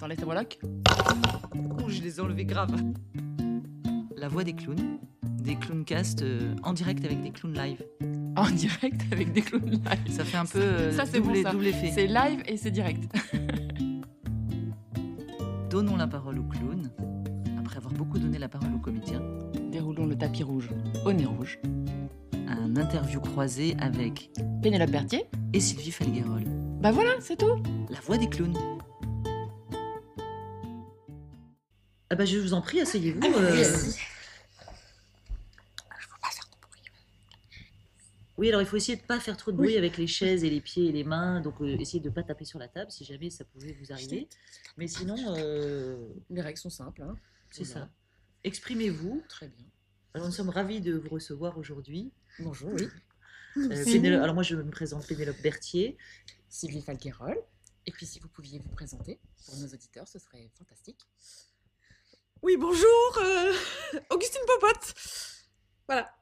T'enlèves tes breloques? Oh, je les ai enlevés grave. La voix des clowncast en direct avec des clowns live. En direct avec des clowns live. Ça fait un peu Ça, c'est double, bon, ça. double effet. C'est live et c'est direct. Donnons la parole aux clowns, après avoir beaucoup donné la parole aux comédiens. Déroulons le tapis rouge au nez rouge. Un interview croisé avec Pénélope Berthier. et Sylvie Felguerol. Bah voilà, c'est tout. La voix des clowns. Ah bah je vous en prie, asseyez-vous. Merci. Oui, alors il faut essayer de ne pas faire trop de bruit avec les chaises et les pieds et les mains, donc essayez de ne pas taper sur la table si jamais ça pouvait vous arriver. Mais sinon, Les règles sont simples. Hein. c'est Voilà. ça. Exprimez-vous. Très bien. Alors, nous sommes ravis de vous recevoir aujourd'hui. Bonjour, oui. Alors moi je me présente Pénélope Berthier. Sylvie Falquerolles. Et puis si vous pouviez vous présenter pour nos auditeurs, ce serait fantastique. Oui, bonjour, Augustine Popote. Voilà.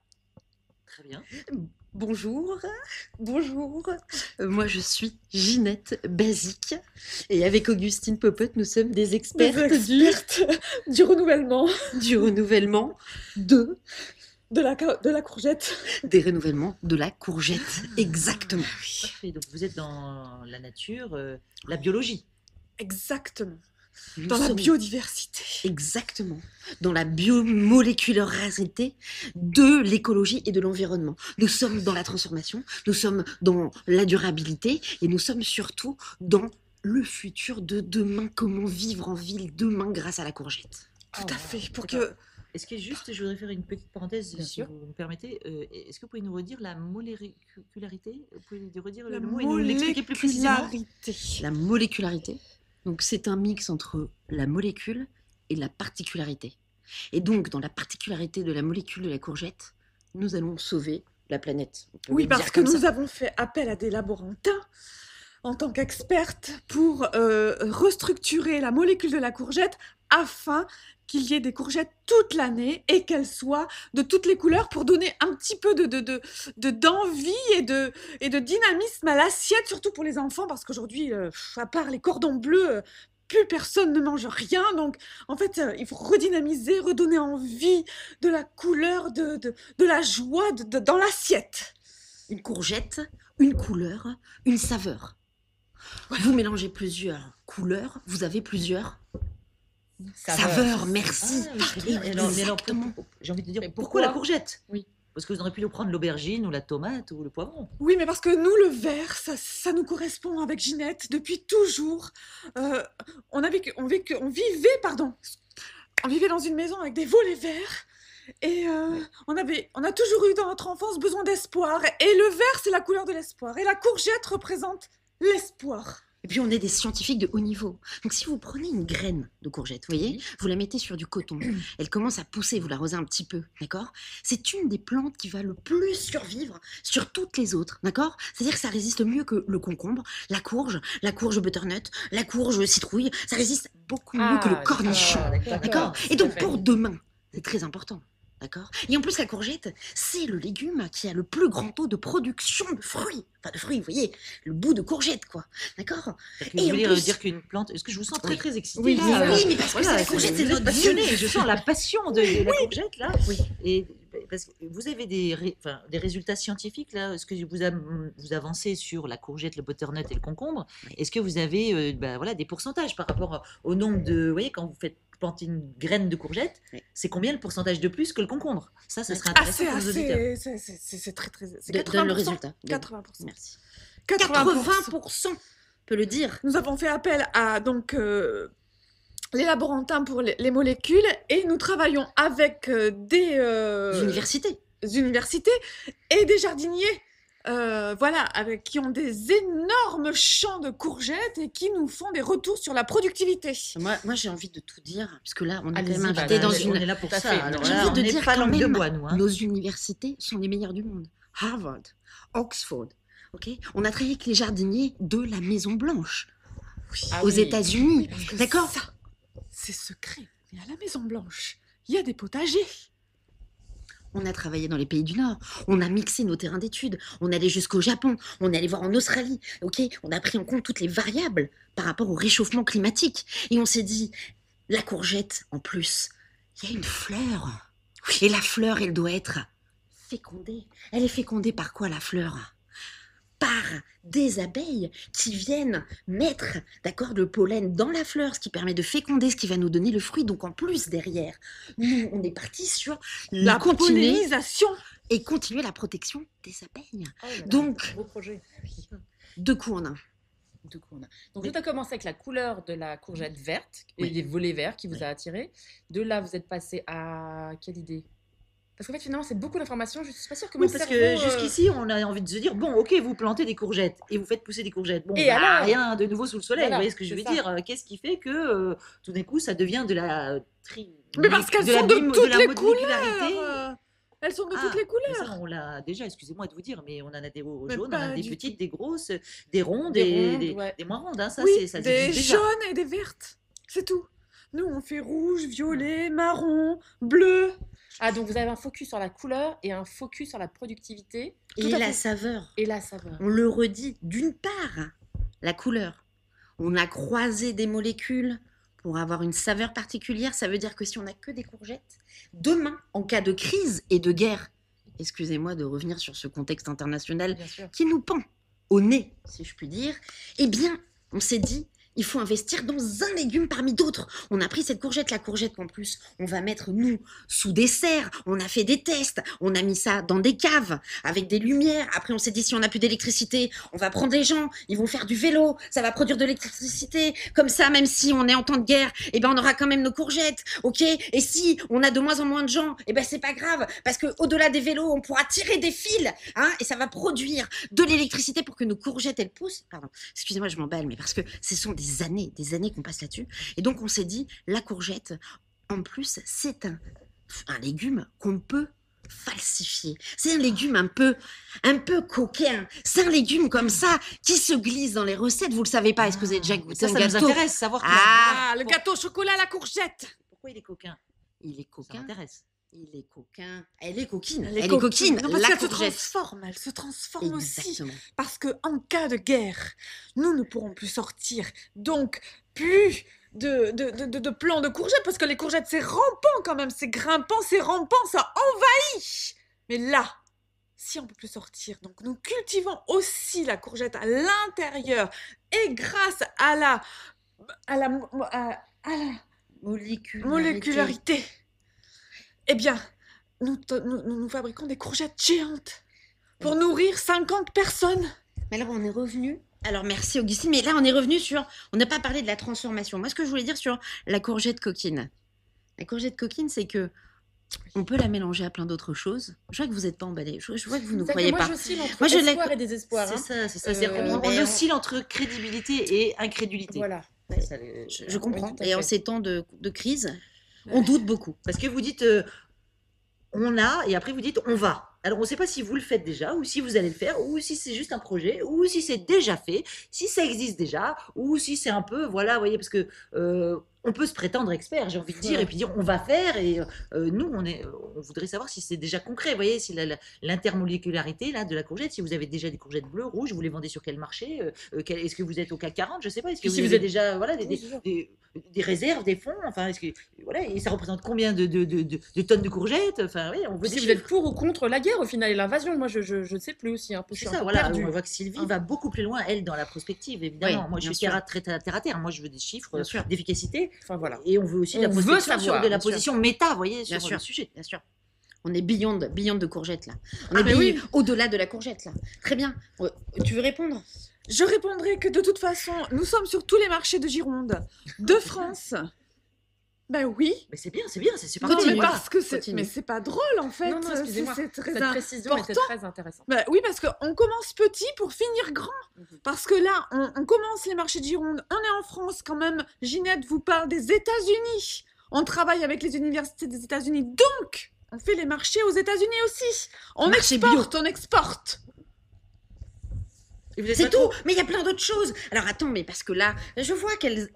Très bien. Bonjour. Moi, je suis Ginette Basique. Et avec Augustine Popote, nous sommes des expertes, Du renouvellement du renouvellement de... de la courgette. des renouvellements de la courgette. Exactement. Parfait. Donc vous êtes dans la nature, la biologie. Exactement. Nous Dans la sommes biodiversité. Exactement. Dans la biomolécularité de l'écologie et de l'environnement. Nous sommes dans la transformation, nous sommes dans la durabilité et nous sommes surtout dans le futur de demain. Comment vivre en ville demain grâce à la courgette. Tout à fait. Pour D'accord. que... Est-ce que juste, je voudrais faire une petite parenthèse, Bien si sûr. vous me permettez. Est-ce que vous pouvez nous redire la molécularité? Vous pouvez nous redire La le mot et nous l'expliquer plus précisément? molécularité. La molécularité, donc c'est un mix entre la molécule et la particularité. Et donc, dans la particularité de la molécule de la courgette, nous allons sauver la planète. On peut Oui, le parce dire que comme nous ça. avons fait appel à des laborantins en tant qu'expertes pour restructurer la molécule de la courgette afin qu'il y ait des courgettes toute l'année et qu'elles soient de toutes les couleurs pour donner un petit peu d'envie et de dynamisme à l'assiette, surtout pour les enfants, parce qu'aujourd'hui, à part les cordons bleus, plus personne ne mange rien. Donc, en fait, il faut redynamiser, redonner envie de la couleur, de la joie dans l'assiette. Une courgette, une couleur, une saveur. Vous mélangez plusieurs couleurs, vous avez plusieurs saveurs. Merci. Ah, oui, très bien. Et alors, Exactement. j'ai envie de dire, Mais pourquoi pourquoi la courgette? Oui. Parce que vous auriez pu nous prendre l'aubergine ou la tomate ou le poivron. Oui, mais parce que nous, le vert, ça nous correspond avec Ginette depuis toujours. On vivait dans une maison avec des volets verts. Et on a toujours eu dans notre enfance besoin d'espoir. Et le vert, c'est la couleur de l'espoir. Et la courgette représente l'espoir. Et puis on est des scientifiques de haut niveau. Donc si vous prenez une graine de courgette, vous voyez, vous la mettez sur du coton, elle commence à pousser, vous l'arrosez un petit peu, d'accord? C'est une des plantes qui va le plus survivre sur toutes les autres, d'accord? C'est-à-dire que ça résiste mieux que le concombre, la courge butternut, la courge citrouille, ça résiste beaucoup mieux que le cornichon, d'accord? Et donc pour demain, c'est très important. D'accord? Et en plus, la courgette, c'est le légume qui a le plus grand taux de production de fruits. Enfin, de fruits, vous voyez, le bout de courgette, quoi. D'accord? Vous Et en voulez plus- dire qu'une plante. Est-ce que je vous sens très Oui. très excitée Oui, là, mais parce que voilà, la courgette, c'est vous êtes notre passionnée. vie. Je sens la passion de la courgette là. Oui. Et parce que vous avez des résultats scientifiques là. Ce que vous avancez sur la courgette, le butternut et le concombre. Est-ce que vous avez voilà, des pourcentages par rapport au nombre de. Vous voyez, quand vous faites planter une graine de courgette, Oui. c'est combien le pourcentage de plus que le concombre? Ça serait Ah, intéressant pour nos auditeurs. c'est très, très... C'est Donne le 80%. résultat. 80%. Merci. 80%. 80%, on peut le dire. Nous avons fait appel à donc les laborantins pour les molécules et nous travaillons avec des universités et des jardiniers, voilà, qui ont des énormes champs de courgettes et qui nous font des retours sur la productivité. Moi, j'ai envie de tout dire, puisque là, on est quand Allez-y, même invité madame. dans On une... est là pour Tout à ça. fait. Alors J'ai là, envie on de n'est dire pas quand langue de même, bois, nous. Hein. nos universités sont les meilleures du monde. Harvard, Oxford, ok? On a travaillé avec les jardiniers de la Maison Blanche, Ah aux oui. États-Unis. Parce que D'accord? ça, c'est secret. Mais à la Maison Blanche, il y a des potagers. On a travaillé dans les pays du Nord, on a mixé nos terrains d'études, on est allé jusqu'au Japon, on est allé voir en Australie, ok? On a pris en compte toutes les variables par rapport au réchauffement climatique. Et on s'est dit, la courgette, en plus, il y a une fleur. Et la fleur, elle doit être fécondée. Elle est fécondée par quoi, la fleur? Par des abeilles qui viennent mettre, d'accord, le pollen dans la fleur, ce qui permet de féconder, ce qui va nous donner le fruit. Donc en plus, derrière, nous, on est parti sur La continuer pollinisation. et continuer la protection des abeilles. Oh là là, Donc- beau projet. Deux coups en un. Du coup, on a... Donc, tout a commencé avec la couleur de la courgette verte et Oui. les volets verts qui vous Oui. a attiré. De là, vous êtes passé à quelle idée? Parce qu'en fait, finalement, c'est beaucoup d'informations. Je ne suis pas sûre que Oui, mon parce cerveau, que jusqu'ici, on a envie de se dire, bon, ok, vous plantez des courgettes et vous faites pousser des courgettes. Bon, Et bah, alors rien de nouveau sous le soleil, Voilà, vous voyez ce que je c'est veux ça. dire? Qu'est-ce qui fait que tout d'un coup, ça devient de la Mais parce qu'elles de la sont de bim- toutes la les molécularité. couleurs. Elles sont de Ah, toutes les mais couleurs. ça, on l'a déjà, excusez-moi de vous dire, mais on en a des Mais jaunes, on en a pas des du petites, des grosses, des rondes, Des rondes, ouais. des moins rondes. Hein, ça, Oui, ça des existe déjà. jaunes et des vertes. C'est tout. Nous, on fait rouge, violet, marron, bleu. Ah, donc vous avez un focus sur la couleur et un focus sur la productivité Et Tout à la fait. saveur. et la saveur. On le redit, d'une part, la couleur. On a croisé des molécules pour avoir une saveur particulière. Ça veut dire que si on n'a que des courgettes, demain, en cas de crise et de guerre, excusez-moi de revenir sur ce contexte international Bien sûr. qui nous pend au nez, si je puis dire, eh bien, on s'est dit, il faut investir dans un légume parmi d'autres. On a pris cette courgette, la courgette qu'en plus, on va mettre, nous, sous des serres. On a fait des tests, on a mis ça dans des caves, avec des lumières. Après, on s'est dit, si on n'a plus d'électricité, on va prendre les gens, ils vont faire du vélo, ça va produire de l'électricité. Comme ça, même si on est en temps de guerre, eh ben, on aura quand même nos courgettes, ok? Et si on a de moins en moins de gens, eh ben, c'est pas grave, parce que au-delà des vélos, on pourra tirer des fils, hein, et ça va produire de l'électricité pour que nos courgettes, elles poussent. Pardon, excusez-moi, je m'emballe, mais parce que ce sont des années qu'on passe là-dessus. Et donc, on s'est dit, la courgette, en plus, c'est un légume qu'on peut falsifier. C'est un légume un peu coquin. C'est un légume comme ça qui se glisse dans les recettes. Vous le savez pas. Est-ce que vous avez déjà goûté Ça, un ça nous gâteau? intéresse, savoir Ah, Le gâteau au chocolat à la courgette. pourquoi il est coquin. Il est Ça coquin. m'intéresse. Il est coquin. Elle est coquine. Elle Elle est coquine. Non, parce La qu'elle se courgette. transforme. Elle se transforme aussi. Exactement. Parce que en cas de guerre, nous ne pourrons plus sortir. Donc, plus de plants de courgettes. Parce que les courgettes, c'est rampant quand même. C'est grimpant, c'est rampant. Ça envahit. Mais là, si on ne peut plus sortir, donc nous cultivons aussi la courgette à l'intérieur. Et grâce à la molécularité, eh bien, nous fabriquons des courgettes géantes pour nourrir 50 personnes. Mais alors, on est revenu. Alors, merci Augustine, mais là, on est revenu sur. On n'a pas parlé de la transformation. Moi, ce que je voulais dire sur la courgette coquine. La courgette coquine, c'est que. On peut la mélanger à plein d'autres choses. Je vois que vous n'êtes pas emballé. Je vois que vous ne C'est que croyez moi, pas. j'oscille entre Moi, je l'ai- espoir et désespoir. C'est hein. ça, c'est ça. Euh, On mais on- oscille entre crédibilité et incrédulité. Voilà. C'est ça, Je comprends. Oui, tout à Et en fait. ces temps de crise, on doute beaucoup. Parce que vous dites on a, et après vous dites on va. Alors on ne sait pas si vous le faites déjà, ou si vous allez le faire, ou si c'est juste un projet, ou si c'est déjà fait, si ça existe déjà, ou si c'est un peu, voilà, vous voyez, parce que on peut se prétendre expert, j'ai envie de dire, Ouais. et puis dire on va faire, et nous on voudrait savoir si c'est déjà concret, vous voyez, si l'intermolécularité là de la courgette, si vous avez déjà des courgettes bleues, rouges, vous les vendez sur quel marché, est-ce que vous êtes au CAC 40, je ne sais pas, est-ce que Puis si vous vous avez êtes- déjà, voilà, Oui, c'est sûr. des réserves, des fonds, enfin, est-ce que, voilà, et ça représente combien de tonnes de courgettes, enfin, oui, on veut Puis des si vous êtes chiffres. pour ou contre la guerre au final et l'invasion, moi je ne sais plus aussi un peu. Je C'est suis un ça, peu voilà. perdue. On voit que Sylvie Hein. va beaucoup plus loin, elle, dans la prospective, évidemment. Oui, Moi, je bien suis sûr. terre à terre. Moi, je veux des chiffres, Bien sûr. d'efficacité. Enfin voilà. Et on veut aussi de la On veut prospection savoir, sur de la bien sûr. position méta, vous voyez, Bien sur sûr. le sujet. Bien sûr. On est beyond de courgettes, là. On Ah, est mais oui. au-delà de la courgette, là. Très bien. Tu veux répondre? Je répondrai que de toute façon, nous sommes sur tous les marchés de Gironde, de France. Ben oui. Mais c'est bien, c'est super. Non, mais Continue. parce que c'est, Continue. mais c'est pas drôle en fait. Non, non, excusez-moi. C'est très Cette précision était important. très intéressante. Ben oui, parce qu'on commence petit pour finir grand. Mhm. Parce que là, on commence les marchés de Gironde. On est en France quand même. Ginette vous parle des États-Unis. On travaille avec les universités des États-Unis. Donc, on fait les marchés aux États-Unis aussi. On Marché bio. exporte, on exporte. Et vous êtes C'est pas tout, trop- mais il y a plein d'autres choses. Alors attends, mais parce que là, je vois qu'elles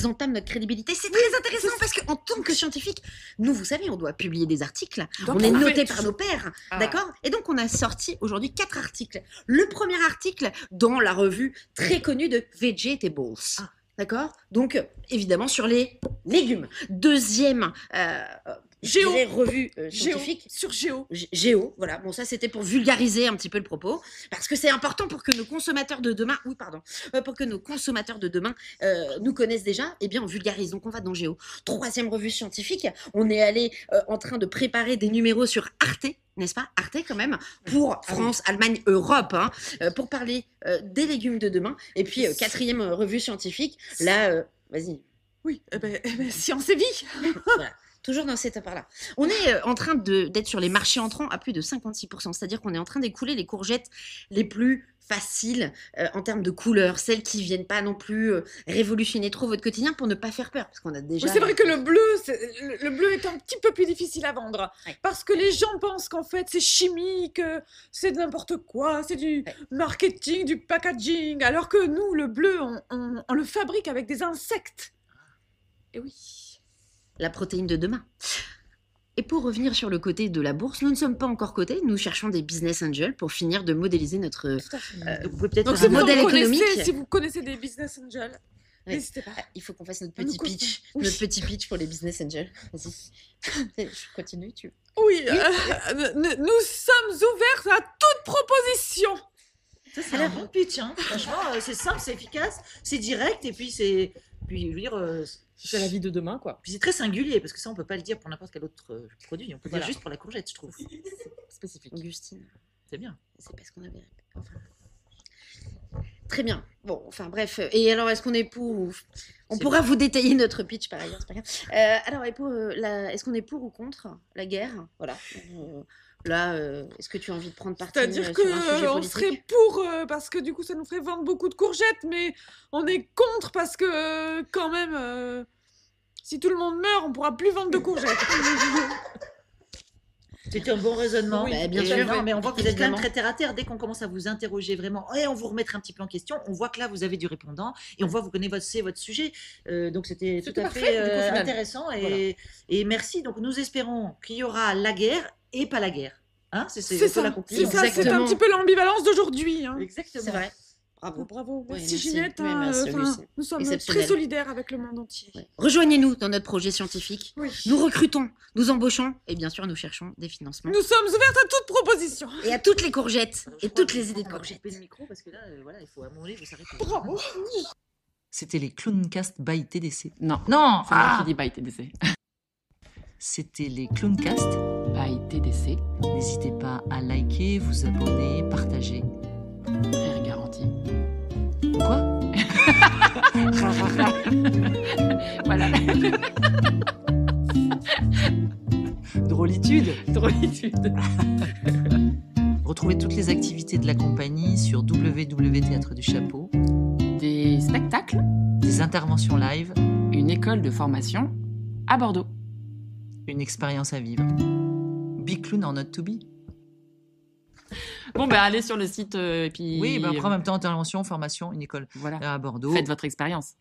entament notre crédibilité. C'est très intéressant parce qu'en tant que scientifique, nous, vous savez, on doit publier des articles. Donc, On est on noté fait- par nos pairs, Ah. d'accord? Et donc, on a sorti aujourd'hui 4 articles. Le premier article dans la revue très connue de Vegetables. Ah. D'accord? Donc, évidemment, sur les légumes. Deuxième je Géo. dirais, revue Géo, scientifique. sur Géo. Géo, voilà. Bon, ça c'était pour vulgariser un petit peu le propos, parce que c'est important pour que nos consommateurs de demain, pour que nos consommateurs de demain nous connaissent déjà. Eh bien, on vulgarise. Donc, on va dans Géo. Troisième revue scientifique. On est allé en train de préparer des numéros sur Arte. N'est-ce pas? Arte quand même, pour France, Allemagne, Europe, hein, pour parler des légumes de demain. Et puis, quatrième revue scientifique, là, vas-y, Oui, science et vie. voilà. Toujours dans cette part-là. On est en train d'être sur les marchés entrants à plus de 56%. C'est-à-dire qu'on est en train d'écouler les courgettes les plus faciles en termes de couleurs, celles qui viennent pas non plus révolutionner trop votre quotidien pour ne pas faire peur. Parce qu'on a déjà... Oui, c'est vrai que le bleu est un petit peu plus difficile à vendre. Ouais. Parce que les gens pensent qu'en fait, c'est chimique, c'est de n'importe quoi, c'est du Ouais. marketing, du packaging. Alors que nous, le bleu, on le fabrique avec des insectes. Et oui. La protéine de demain. Et pour revenir sur le côté de la bourse, nous ne sommes pas encore cotés. Nous cherchons des business angels pour finir de modéliser notre... Tout à fait. Donc, vous pouvez peut-être Donc, faire si un vous, modèle en connaissez, économique. si vous connaissez des business angels, Ouais. n'hésitez pas. Il faut qu'on fasse notre Nous petit costons. pitch. Oui. Notre petit pitch pour les business angels. Vas-y. Je continue, tu... Oui, nous sommes ouverts à toute proposition. Ça, c'est un bon pitch, hein. Franchement, c'est simple, c'est efficace, c'est direct, et puis c'est... Puis, je veux dire... C'est la vie de demain, quoi. Puis c'est très singulier, parce que ça, on peut pas le dire pour n'importe quel autre produit. On peut Voilà. dire juste pour la courgette, je trouve. Spécifique. Augustine. C'est bien. C'est parce qu'on avait... Enfin... Très bien. Bon, enfin bref. Et alors, est-ce qu'on est pour... On C'est pourra vous détailler notre pitch par ailleurs, c'est pas grave. Alors, et pour, est-ce qu'on est pour ou contre la guerre? Voilà. Là, est-ce que tu as envie de prendre parti C'est-à-dire sur un sujet qu'on politique? serait pour, parce que du coup, ça nous ferait vendre beaucoup de courgettes, mais on est contre parce que, quand même, si tout le monde meurt, on pourra plus vendre de courgettes. C'était un bon raisonnement. Oui, bah, bien Et sûr. non, mais on voit que vous êtes quand même Évidemment. très terre à terre. Dès qu'on commence à vous interroger vraiment, et on vous remettre un petit peu en question, on voit que là, vous avez du répondant, et on voit que vous connaissez votre sujet. Donc, c'était tout C'était à parfait, fait du coup, au final. intéressant. Et merci. Donc, nous espérons qu'il y aura la guerre et pas la guerre. Hein, c'est C'est un peu ça, la c'est conclusion. ça, c'est un Exactement. petit peu l'ambivalence d'aujourd'hui. Hein. Exactement. C'est vrai. Bravo. Bravo, Oui, merci merci. Ginette. Oui, hein, merci, enfin, Lucie. nous sommes Exceptionnel. très solidaires avec le monde entier. Ouais. Rejoignez-nous dans notre projet scientifique. Oui. Nous recrutons, nous embauchons et bien sûr, nous cherchons des financements. Nous sommes ouvertes à toute proposition. Et à toutes les courgettes Alors, je et crois toutes que les idées de on va courgettes. couper le micro parce que là, voilà, il faut à un moment donné, vous s'arrêtez. Bravo. C'était les Clowncast by TDC. Non, Non, c'est moi qui dis by TDC. C'était les Clowncast. By TDC, N'hésitez pas à liker, vous abonner, partager. frère garanti. Quoi? Voilà. Drôlitude. Drôlitude. Retrouvez toutes les activités de la compagnie sur www.théâtre du Chapeau, Des spectacles, des interventions live, une école de formation à Bordeaux. une expérience à vivre. Big Clown or not to be. Bon, ben allez sur le site et puis. Oui, bah après en même temps, intervention, formation, une école Voilà. à Bordeaux. Faites votre expérience.